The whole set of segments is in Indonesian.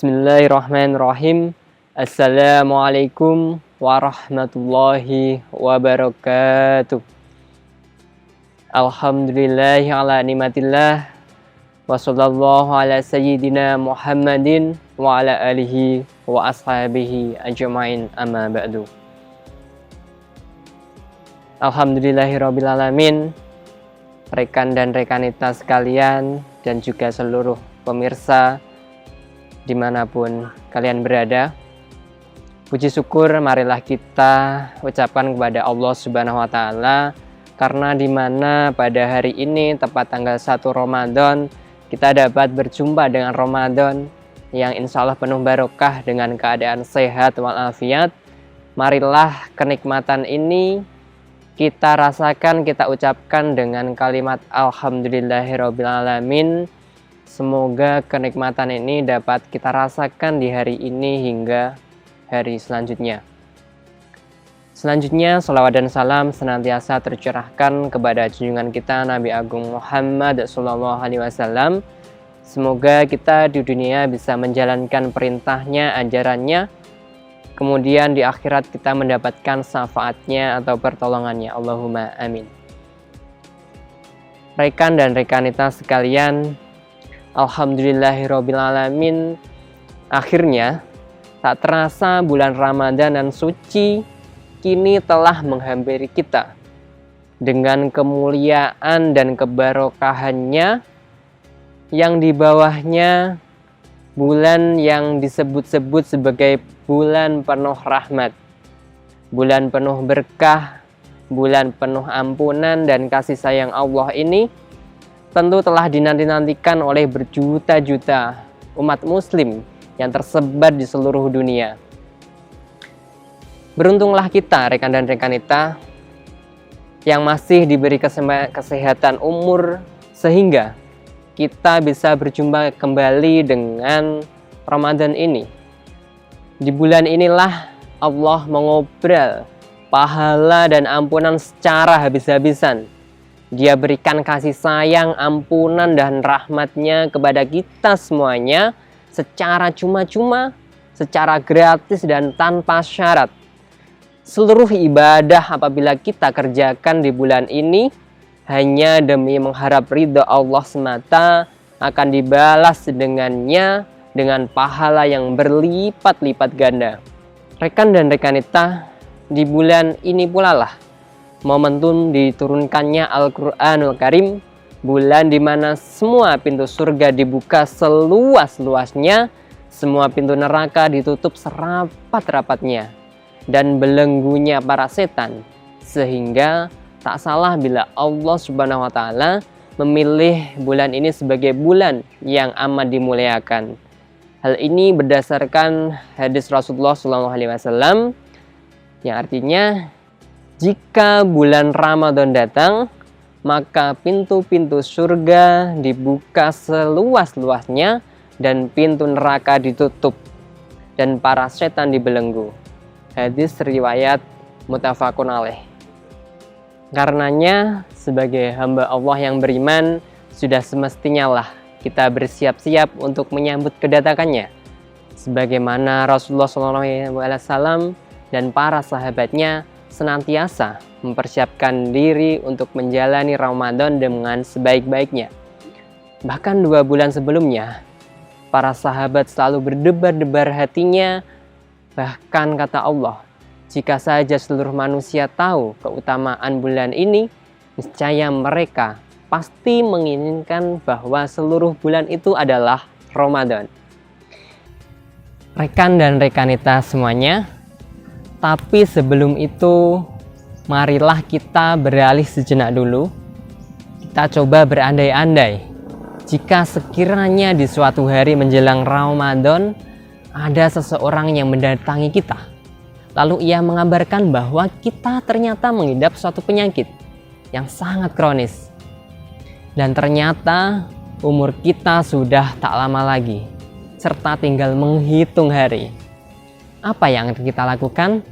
Bismillahirrahmanirrahim. Assalamualaikum warahmatullahi wabarakatuh. Alhamdulillahi ala ni'matillah. Wa sallallahu ala sayyidina Muhammadin wa ala alihi wa ashabihi ajma'in, amma ba'du. Alhamdulillahirabbil alamin. Rekan dan rekanita sekalian dan juga seluruh pemirsa dimanapun kalian berada, puji syukur marilah kita ucapkan kepada Allah Subhanahu wa Ta'ala, karena dimana pada hari ini tepat tanggal 1 Ramadan kita dapat berjumpa dengan Ramadan yang insya Allah penuh barokah dengan keadaan sehat walafiat. Marilah kenikmatan ini kita rasakan, kita ucapkan dengan kalimat Alhamdulillahirabbil alamin. Semoga kenikmatan ini dapat kita rasakan di hari ini hingga hari selanjutnya. Selanjutnya, salawat dan salam senantiasa tercurahkan kepada junjungan kita Nabi Agung Muhammad SAW. Semoga kita di dunia bisa menjalankan perintahnya, ajarannya, kemudian di akhirat kita mendapatkan syafaatnya atau pertolongannya. Allahumma amin. Rekan dan rekanita sekalian, alhamdulillahirabbil alamin. Akhirnya tak terasa bulan Ramadan dan suci kini telah menghampiri kita dengan kemuliaan dan kebarokahannya, yang di bawahnya bulan yang disebut-sebut sebagai bulan penuh rahmat, bulan penuh berkah, bulan penuh ampunan dan kasih sayang Allah ini tentu telah dinanti-nantikan oleh berjuta-juta umat muslim yang tersebar di seluruh dunia. Beruntunglah kita, rekan dan rekanita, yang masih diberi kesehatan umur sehingga kita bisa berjumpa kembali dengan Ramadan ini. Di bulan inilah Allah mengobrol pahala dan ampunan secara habis-habisan. Dia berikan kasih sayang, ampunan dan rahmatnya kepada kita semuanya secara cuma-cuma, secara gratis dan tanpa syarat. Seluruh ibadah apabila kita kerjakan di bulan ini hanya demi mengharap ridha Allah semata, akan dibalas dengannya dengan pahala yang berlipat-lipat ganda. Rekan dan rekanita, di bulan ini pula lah momentum diturunkannya Al-Quranul Karim, bulan dimana semua pintu surga dibuka seluas-luasnya, semua pintu neraka ditutup serapat-rapatnya, dan belenggunya para setan, sehingga tak salah bila Allah Subhanahu wa Ta'ala memilih bulan ini sebagai bulan yang amat dimuliakan. Hal ini berdasarkan hadis Rasulullah SAW, yang artinya jika bulan Ramadan datang, maka pintu-pintu surga dibuka seluas-luasnya dan pintu neraka ditutup dan para setan dibelenggu. Hadis riwayat muttafaqun alaih. Karenanya sebagai hamba Allah yang beriman, sudah semestinya lah kita bersiap-siap untuk menyambut kedatangannya, sebagaimana Rasulullah SAW dan para sahabatnya senantiasa mempersiapkan diri untuk menjalani Ramadan dengan sebaik-baiknya. Bahkan 2 bulan sebelumnya, para sahabat selalu berdebar-debar hatinya. Bahkan kata Allah, jika saja seluruh manusia tahu keutamaan bulan ini, niscaya mereka pasti menginginkan bahwa seluruh bulan itu adalah Ramadan. Rekan dan rekanita semuanya, tapi sebelum itu marilah kita beralih sejenak dulu. Kita coba berandai-andai, jika sekiranya di suatu hari menjelang Ramadan ada seseorang yang mendatangi kita, lalu ia mengabarkan bahwa kita ternyata mengidap suatu penyakit yang sangat kronis, dan ternyata umur kita sudah tak lama lagi, serta tinggal menghitung hari. Apa yang kita lakukan?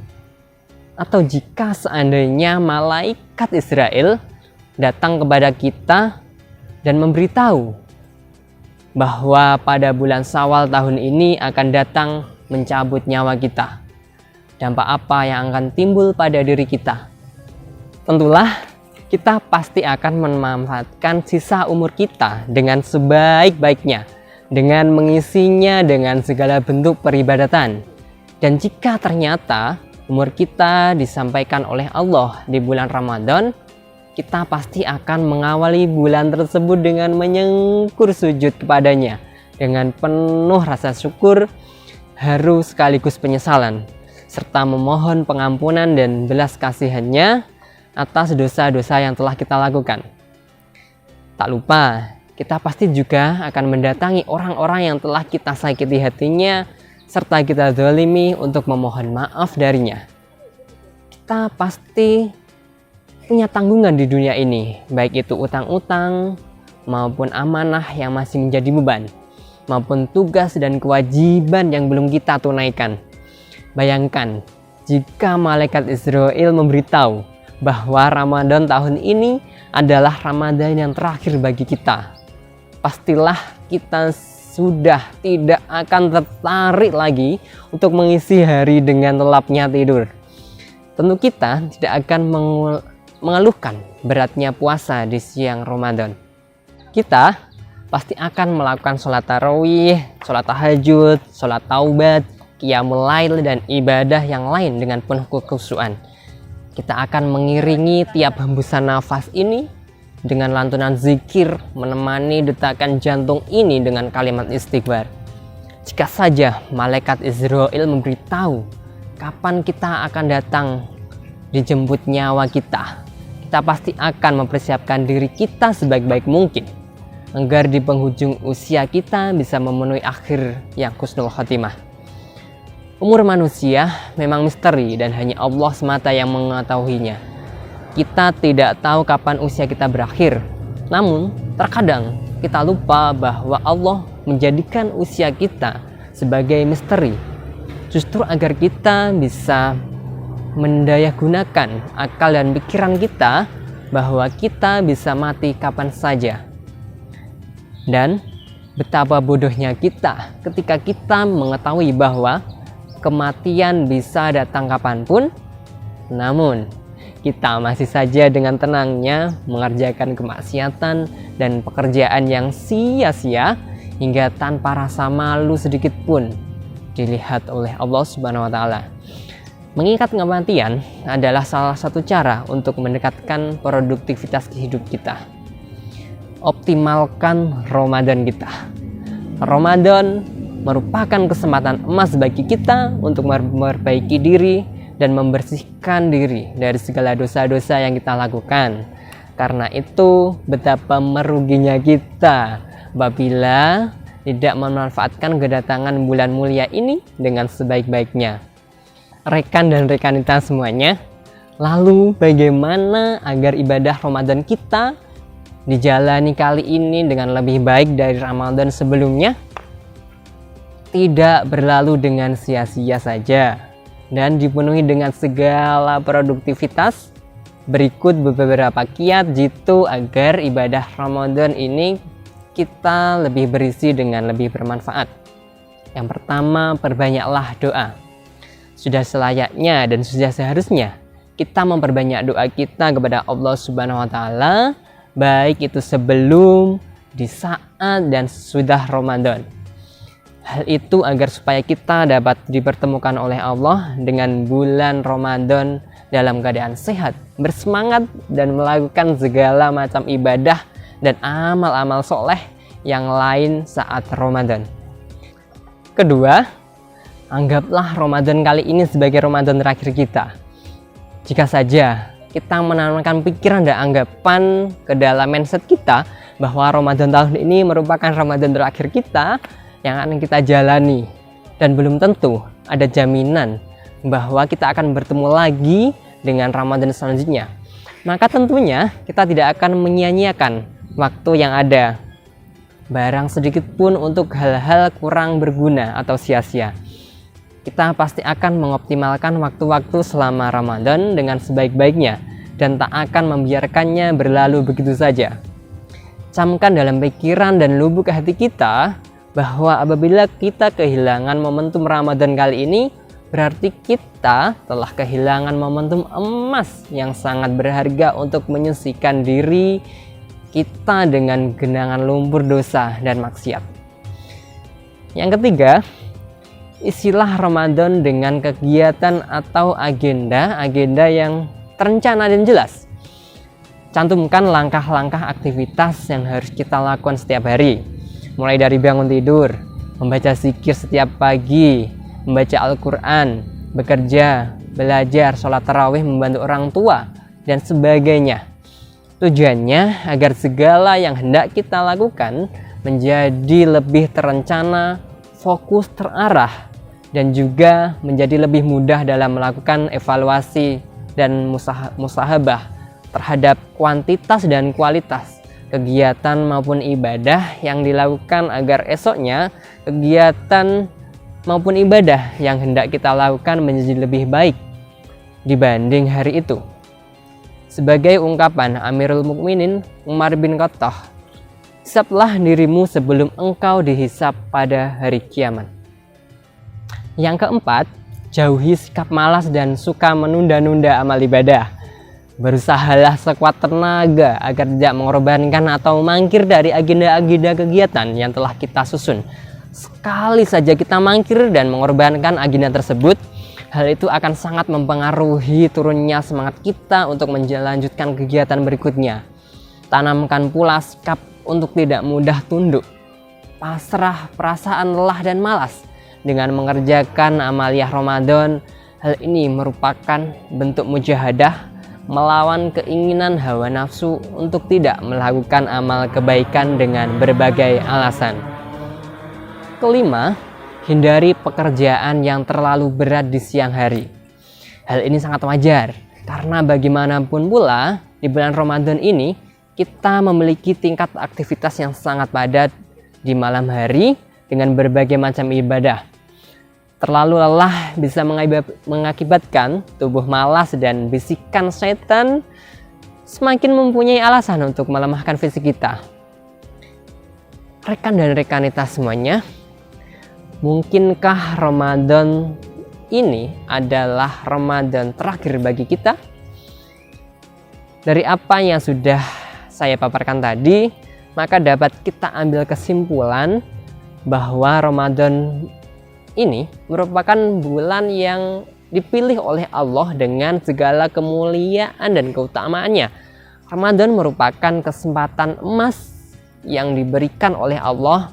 Atau jika seandainya malaikat Israel datang kepada kita dan memberitahu bahwa pada bulan Syawal tahun ini akan datang mencabut nyawa kita. Dampak apa yang akan timbul pada diri kita? Tentulah kita pasti akan memanfaatkan sisa umur kita dengan sebaik-baiknya, dengan mengisinya dengan segala bentuk peribadatan. Dan jika ternyata umur kita disampaikan oleh Allah di bulan Ramadan, kita pasti akan mengawali bulan tersebut dengan menyengkur sujud kepadanya, dengan penuh rasa syukur, haru sekaligus penyesalan, serta memohon pengampunan dan belas kasihannya atas dosa-dosa yang telah kita lakukan. Tak lupa, kita pasti juga akan mendatangi orang-orang yang telah kita sakiti hatinya, serta kita zalimi untuk memohon maaf darinya. Kita pasti punya tanggungan di dunia ini, baik itu utang-utang maupun amanah yang masih menjadi beban, maupun tugas dan kewajiban yang belum kita tunaikan. Bayangkan jika malaikat Israel memberitahu bahwa Ramadan tahun ini adalah Ramadan yang terakhir bagi kita. Pastilah kita sudah tidak akan tertarik lagi untuk mengisi hari dengan lelapnya tidur. Tentu kita tidak akan mengeluhkan beratnya puasa di siang Ramadan. Kita pasti akan melakukan sholat tarawih, sholat tahajud, sholat taubat, qiyamul lail, dan ibadah yang lain dengan penuh kekhusyuan. Kita akan mengiringi tiap hembusan nafas ini dengan lantunan zikir, menemani detakan jantung ini dengan kalimat istighfar. Jika saja malaikat Israel memberitahu kapan kita akan datang dijemput nyawa kita, kita pasti akan mempersiapkan diri kita sebaik-baik mungkin agar di penghujung usia kita bisa memenuhi akhir yang husnul khotimah. Umur manusia memang misteri dan hanya Allah semata yang mengetahuinya. Kita tidak tahu kapan usia kita berakhir. Namun, terkadang kita lupa bahwa Allah menjadikan usia kita sebagai misteri, justru agar kita bisa mendayagunakan akal dan pikiran kita bahwa kita bisa mati kapan saja. Dan betapa bodohnya kita ketika kita mengetahui bahwa kematian bisa datang kapanpun, namun kita masih saja dengan tenangnya mengerjakan kemaksiatan dan pekerjaan yang sia-sia hingga tanpa rasa malu sedikit pun dilihat oleh Allah Subhanahu wa Ta'ala. Mengingat kematian adalah salah satu cara untuk mendekatkan produktivitas hidup kita. Optimalkan Ramadan kita. Ramadan merupakan kesempatan emas bagi kita untuk memperbaiki diri dan membersihkan diri dari segala dosa-dosa yang kita lakukan. Karena itu betapa meruginya kita apabila tidak memanfaatkan kedatangan bulan mulia ini dengan sebaik-baiknya. Rekan dan rekanita semuanya, lalu bagaimana agar ibadah Ramadan kita dijalani kali ini dengan lebih baik dari Ramadan sebelumnya? Tidak berlalu dengan sia-sia saja dan dipenuhi dengan segala produktivitas. Berikut beberapa kiat jitu agar ibadah Ramadan ini kita lebih berisi dengan lebih bermanfaat. Yang pertama, perbanyaklah doa. Sudah selayaknya dan sudah seharusnya kita memperbanyak doa kita kepada Allah Subhanahu wa Ta'ala, baik itu sebelum, di saat, dan sesudah Ramadan. Hal itu agar supaya kita dapat dipertemukan oleh Allah dengan bulan Ramadan dalam keadaan sehat, bersemangat, dan melakukan segala macam ibadah dan amal-amal soleh yang lain saat Ramadan. Kedua, anggaplah Ramadan kali ini sebagai Ramadan terakhir kita. Jika saja kita menanamkan pikiran dan anggapan ke dalam mindset kita bahwa Ramadan tahun ini merupakan Ramadan terakhir kita yang akan kita jalani, dan belum tentu ada jaminan bahwa kita akan bertemu lagi dengan Ramadan selanjutnya, maka tentunya kita tidak akan menyia-nyiakan waktu yang ada barang sedikit pun untuk hal-hal kurang berguna atau sia-sia. Kita pasti akan mengoptimalkan waktu-waktu selama Ramadan dengan sebaik-baiknya dan tak akan membiarkannya berlalu begitu saja. camkan dalam pikiran dan lubuk hati kita bahwa apabila kita kehilangan momentum Ramadan kali ini, berarti kita telah kehilangan momentum emas yang sangat berharga untuk menyucikan diri kita dengan genangan lumpur dosa dan maksiat. Yang ketiga, isilah Ramadan dengan kegiatan atau agenda yang terencana dan jelas. Cantumkan langkah-langkah aktivitas yang harus kita lakukan setiap hari, mulai dari bangun tidur, membaca zikir setiap pagi, membaca Al-Quran, bekerja, belajar, sholat tarawih, membantu orang tua, dan sebagainya. Tujuannya agar segala yang hendak kita lakukan menjadi lebih terencana, fokus, terarah, dan juga menjadi lebih mudah dalam melakukan evaluasi dan musahabah terhadap kuantitas dan kualitas kegiatan maupun ibadah yang dilakukan, agar esoknya kegiatan maupun ibadah yang hendak kita lakukan menjadi lebih baik dibanding hari itu. Sebagai ungkapan Amirul Mukminin Umar bin Khattab, hisaplah dirimu sebelum engkau dihisap pada hari kiamat. Yang keempat, jauhi sikap malas dan suka menunda-nunda amal ibadah. Berusahalah sekuat tenaga agar tidak mengorbankan atau mangkir dari agenda-agenda kegiatan yang telah kita susun. Sekali saja kita mangkir dan mengorbankan agenda tersebut, hal itu akan sangat mempengaruhi turunnya semangat kita untuk melanjutkan kegiatan berikutnya. Tanamkan pula sikap untuk tidak mudah tunduk, pasrah, perasaan lelah dan malas dengan mengerjakan amaliyah Ramadan. Hal ini merupakan bentuk mujahadah melawan keinginan hawa nafsu untuk tidak melakukan amal kebaikan dengan berbagai alasan. Kelima, hindari pekerjaan yang terlalu berat di siang hari. Hal ini sangat wajar, karena bagaimanapun pula di bulan Ramadan ini kita memiliki tingkat aktivitas yang sangat padat di malam hari dengan berbagai macam ibadah. Terlalu lelah bisa mengakibatkan tubuh malas dan bisikan setan semakin mempunyai alasan untuk melemahkan fisik kita. Rekan dan rekanita semuanya, mungkinkah Ramadan ini adalah Ramadan terakhir bagi kita? Dari apa yang sudah saya paparkan tadi, maka dapat kita ambil kesimpulan bahwa Ramadan ini merupakan bulan yang dipilih oleh Allah dengan segala kemuliaan dan keutamaannya. Ramadan merupakan kesempatan emas yang diberikan oleh Allah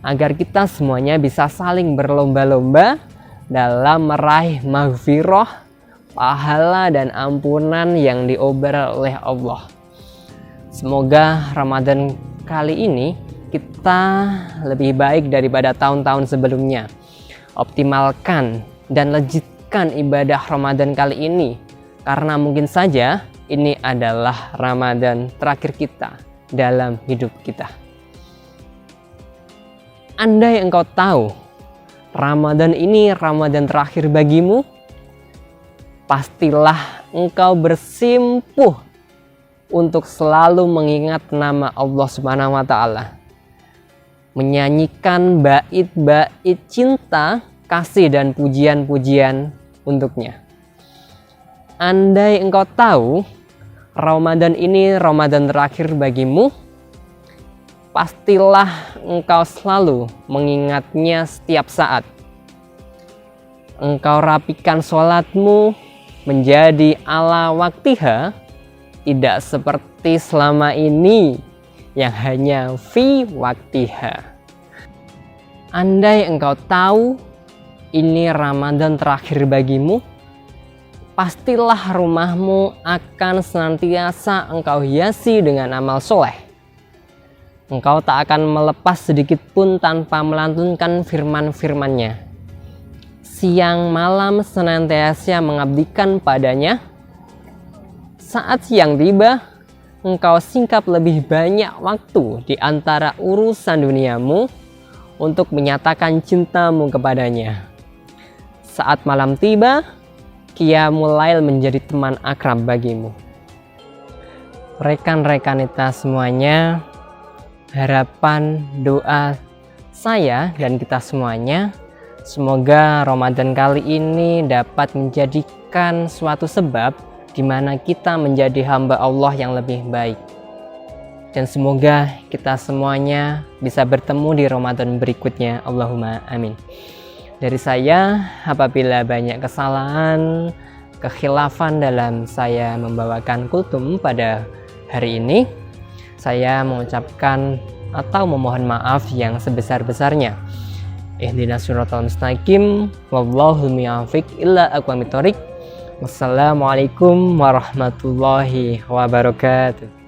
agar kita semuanya bisa saling berlomba-lomba dalam meraih maghfirah, pahala dan ampunan yang diobar oleh Allah. Semoga Ramadan kali ini kita lebih baik daripada tahun-tahun sebelumnya. Optimalkan dan legitkan ibadah Ramadan kali ini, karena mungkin saja ini adalah Ramadan terakhir kita dalam hidup kita. Andai engkau tahu Ramadan ini Ramadan terakhir bagimu, pastilah engkau bersimpuh untuk selalu mengingat nama Allah Subhanahu wa Ta'ala, menyanyikan bait-bait cinta, kasih dan pujian-pujian untuknya. Andai engkau tahu Ramadan ini Ramadan terakhir bagimu, pastilah engkau selalu mengingatnya setiap saat. Engkau rapikan sholatmu menjadi ala waktiha, tidak seperti selama ini yang hanya fi waktiha. Andai engkau tahu ini Ramadan terakhir bagimu, pastilah rumahmu akan senantiasa engkau hiasi dengan amal soleh. Engkau tak akan melepas sedikit pun tanpa melantunkan firman-firman-Nya. Siang malam senantiasa mengabdikan padanya. Saat siang tiba, engkau singkap lebih banyak waktu di antara urusan duniamu untuk menyatakan cintamu kepadanya. Saat malam tiba, Qiyamul Lail menjadi teman akrab bagimu. Rekan-rekanita semuanya, harapan, doa saya dan kita semuanya, semoga Ramadan kali ini dapat menjadikan suatu sebab di mana kita menjadi hamba Allah yang lebih baik. Dan semoga kita semuanya bisa bertemu di Ramadan berikutnya. Allahumma amin. Dari saya, apabila banyak kesalahan, kekhilafan dalam saya membawakan kultum pada hari ini, saya mengucapkan atau memohon maaf yang sebesar-besarnya. Ihdinas siratal mustaqim, wallahul muwaffiq ila aqwamit thoriq. Wassalamualaikum warahmatullahi wabarakatuh.